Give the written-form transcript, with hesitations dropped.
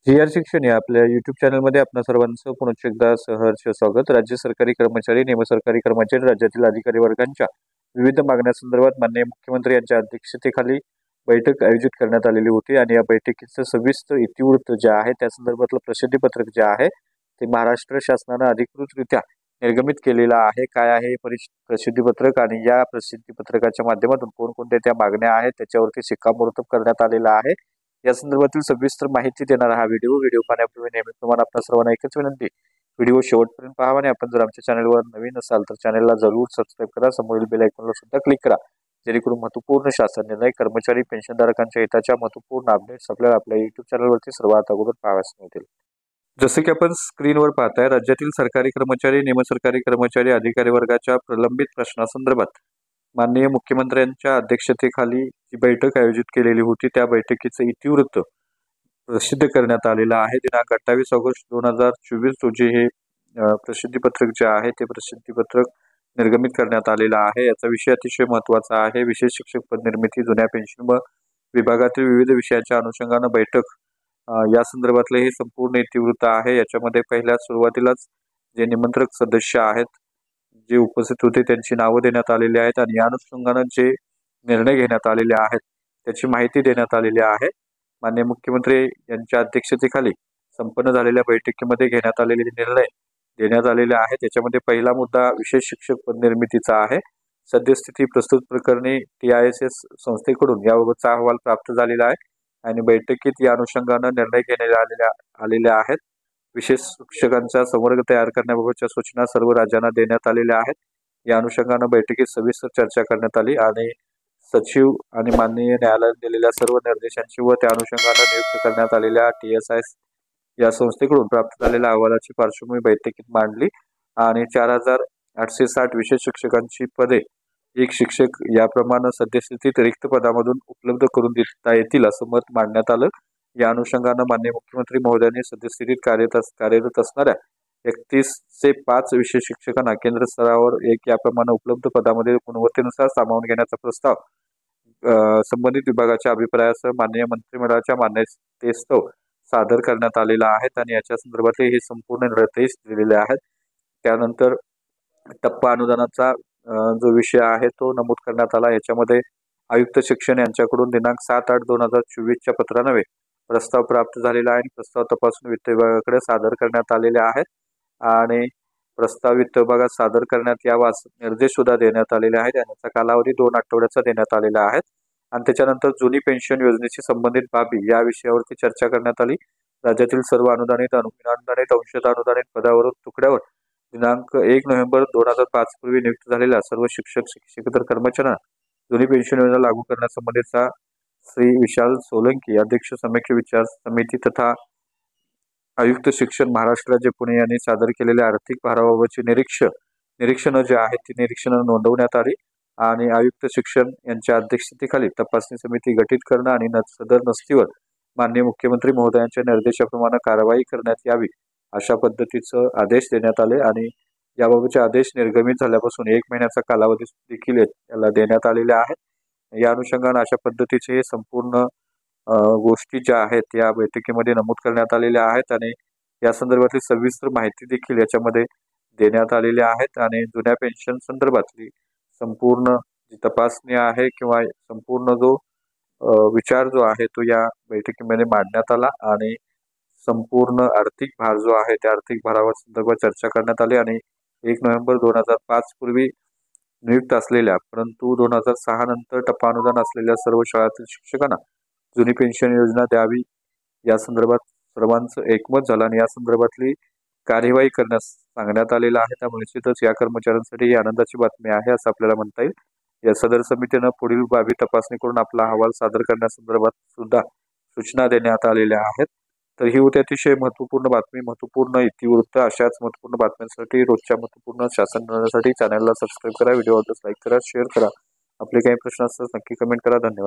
G.R.. शिक्षण या आपल्या YouTube चॅनलमध्ये आपणा सर्वांचं पुन्हा एकदा सहर्ष स्वागत। राज्य सरकारी कर्मचारी, निमसरकारी कर्मचारी, राज्यातील अधिकारी वर्गांच्या विविध मागण्यांसंदर्भात माननीय मुख्यमंत्री यांच्या अध्यक्षतेखाली बैठक आयोजित करण्यात आलेली होती आणि या बैठकीचं सविस्तर इतिवृत्त जे आहे त्या संदर्भातलं प्रसिद्धी पत्रक जे आहे ते महाराष्ट्र शासनाने अधिकृतरित्या निर्गमित केलेलं आहे। काय आहे प्रसिद्धी पत्रक आणि या प्रसिद्धी पत्रकाच्या माध्यमातून कोणकोणत्या त्या मागण्या आहेत त्याच्यावरती शिक्कामोर्तब करण्यात आलेला आहे। या संदर्भातील सविस्तर माहिती देणारा हा व्हिडिओ पाहण्यापूर्वी नेहमीप्रमाणे आपल्या सर्वांना एकच विनंती, व्हिडिओ शेवटपर्यंत पाहावा आणि आपण जर आमच्या चॅनलवर नवीन असाल तर चॅनलला जरूर सबस्क्राईब करा, समोरील बेल आयकॉनला सुद्धा क्लिक करा, जेणेकरून महत्त्वपूर्ण शासन निर्णय, कर्मचारी पेन्शनधारकांच्या हिताच्या महत्त्वपूर्ण अपडेट्स आपल्याला आपल्या YouTube चॅनलवरती सर्वात अगोदर पाहावयास मिळतील। जसे की आपण स्क्रीनवर पाहताय, राज्यातील सरकारी कर्मचारी, निमसरकारी कर्मचारी, अधिकारी वर्गाच्या प्रलंबित प्रश्नासंदर्भात माननीय मुख्यमंत्र्यांच्या अध्यक्षतेखाली जी बैठक आयोजित केलेली होती त्या बैठकीचं इतिवृत्त प्रसिद्ध करण्यात आलेलं आहे। दिनांक 28 ऑगस्ट 2024 रोजी हे प्रसिद्धी पत्रक जे आहे ते प्रसिद्धी पत्रक निर्गमित करण्यात आलेलं आहे। याचा विषय अतिशय महत्त्वाचा आहे, विशेष शिक्षक पद निर्मिती, जुन्या पेन्शन विभागातील विविध विषयाच्या अनुषंगाने बैठक या संदर्भातले हे संपूर्ण इतिवृत्त आहे। याच्यामध्ये पहिल्या सुरुवातीलाच जे निमंत्रक सदस्य आहेत जे उपस्थित होते त्यांची नावं देण्यात आलेली आहेत आणि या अनुषंगाने जे निर्णय घेण्यात आलेले आहेत त्याची माहिती देण्यात आलेली आहे। माननीय मुख्यमंत्री यांच्या अध्यक्षतेखाली संपन्न झालेल्या बैठकीमध्ये घेण्यात आलेले निर्णय देण्यात आलेले आहेत। त्याच्यामध्ये पहिला मुद्दा विशेष शिक्षक पद निर्मितीचा आहे। सद्यस्थिती प्रस्तुत प्रकरणी TISS संस्थेकडून याबाबतचा अहवाल प्राप्त झालेला आहे आणि बैठकीत या अनुषंगाने निर्णय घेण्यात आलेले आहेत। विशेष शिक्षकांचा संवर्ग तयार करण्याबाबतच्या सूचना सर्व राज्यांना देण्यात आलेल्या आहेत। या अनुषंगाने बैठकीत सविस्तर चर्चा करण्यात आली आणि सचिव आणि माननीय न्यायालयाने दिलेल्या सर्व निर्देशांची व त्या अनुषंगाने नियुक्त करण्यात आलेल्या TSIS या संस्थेकडून प्राप्त झालेल्या अहवालाची पार्श्वभूमी बैठकीत मांडली आणि 4860 विशेष शिक्षकांची पदे एक शिक्षक याप्रमाणे सद्यस्थितीत रिक्त पदामधून उपलब्ध करून देता येतील असं मत मांडण्यात आलं। या अनुषंगाने माननीय मुख्यमंत्री महोदयांनी सद्यस्थितीत कार्यरत असणाऱ्या 31 ते 5 विशेष शिक्षकांना केंद्र स्तरावर एक याप्रमाणे उपलब्ध पदामध्ये गुणवत्तेनुसार सामावून घेण्याचा प्रस्ताव संबंधित विभागाच्या अभिप्रायासह माननीय मंत्रिमंडळाच्या मान्यतेस्तव सादर करण्यात आलेला आहे आणि याच्या संदर्भातले हे संपूर्ण निर्देश दिलेले आहेत। त्यानंतर टप्पा अनुदानाचा जो विषय आहे तो नमूद करण्यात आला। याच्यामध्ये आयुक्त शिक्षण यांच्याकडून दिनांक 7/8/2024 पत्रान्वये प्रस्ताव प्राप्त झालेला आहे आणि प्रस्ताव तपासून वित्त विभागाकडे सादर करण्यात आलेले आहेत आणि प्रस्ताव वित्त विभागात सादर करण्यात यावास निर्देश सुद्धा देण्यात आलेले आहेत। याचा कालावधी 2 आठवड्याचा देण्यात आलेला आहे आणि त्याच्यानंतर जुनी पेन्शन योजनेशी संबंधित बाबी या विषयावरती चर्चा करण्यात आली। राज्यातील सर्व अनुदानित, अनुदानित, अंशतः अनुदानित पदावर तुकड्यावर दिनांक 1 नोव्हेंबर 2005 पूर्वी नियुक्त झालेल्या सर्व शिक्षक, शिक्षकेतर कर्मचाऱ्यांना जुनी पेन्शन योजना लागू करण्यासंबंधीचा श्री विशाल सोलंकी अध्यक्ष समीक्षा विचार समिती तथा आयुक्त शिक्षण महाराष्ट्र राज्य पुणे यांनी सादर केलेल्या आर्थिक भाराबाबतची निरीक्षणं जे आहेत ती निरीक्षणं नोंदवण्यात आली आणि आयुक्त शिक्षण यांच्या अध्यक्षतेखाली तपासणी समिती गठीत करणं आणि सदर नसतीवर माननीय मुख्यमंत्री महोदयांच्या निर्देशाप्रमाणे कारवाई करण्यात यावी अशा पद्धतीचं आदेश देण्यात आले आणि याबाबतचे आदेश निर्गमित झाल्यापासून 1 महिन्याचा कालावधी देखील याला देण्यात आलेले आहेत। या अनुषंगाने अशा पद्धतीचे हे संपूर्ण गोष्टी ज्या आहेत या बैठकीमध्ये नमूद करण्यात आलेल्या आहेत आणि या संदर्भातली सविस्तर माहिती देखील याच्यामध्ये देण्यात आलेली आहेत आणि जुन्या पेन्शन संदर्भातली संपूर्ण जी तपासणी आहे किंवा संपूर्ण जो विचार जो आहे तो या बैठकीमध्ये मांडण्यात आला आणि संपूर्ण आर्थिक भार जो आहे त्या आर्थिक भारावर संदर्भात चर्चा करण्यात आली आणि 1 नोव्हेंबर 2005 पूर्वी नियुक्त असलेल्या परंतु 2006 नंतर टप्पा अनुदान असलेल्या सर्व शाळांतील शिक्षकांना जुनी पेन्शन योजना द्यावी या संदर्भात सर्वांचं एकमत झालं आणि या संदर्भातली कार्यवाही करण्यास सांगण्यात आलेलं आहे। त्यामुळे निश्चितच या कर्मचाऱ्यांसाठी ही आनंदाची बातमी आहे असं आपल्याला म्हणता येईल। या सदर समितीनं पुढील बाबी तपासणी करून आपला अहवाल सादर करण्यासंदर्भात सुद्धा सूचना देण्यात आलेल्या आहेत। तर ही होती अतिशय महत्त्वपूर्ण बातमी, महत्त्वपूर्ण इतिवृत्त। अशाच महत्त्वपूर्ण बातम्यांसाठी, रोजच्या महत्त्वपूर्ण शासन निर्णयासाठी चॅनलला सबस्क्राईब करा, व्हिडिओ लाईक करा, शेअर करा। आपले काही प्रश्न असतात नक्की कमेंट करा। धन्यवाद।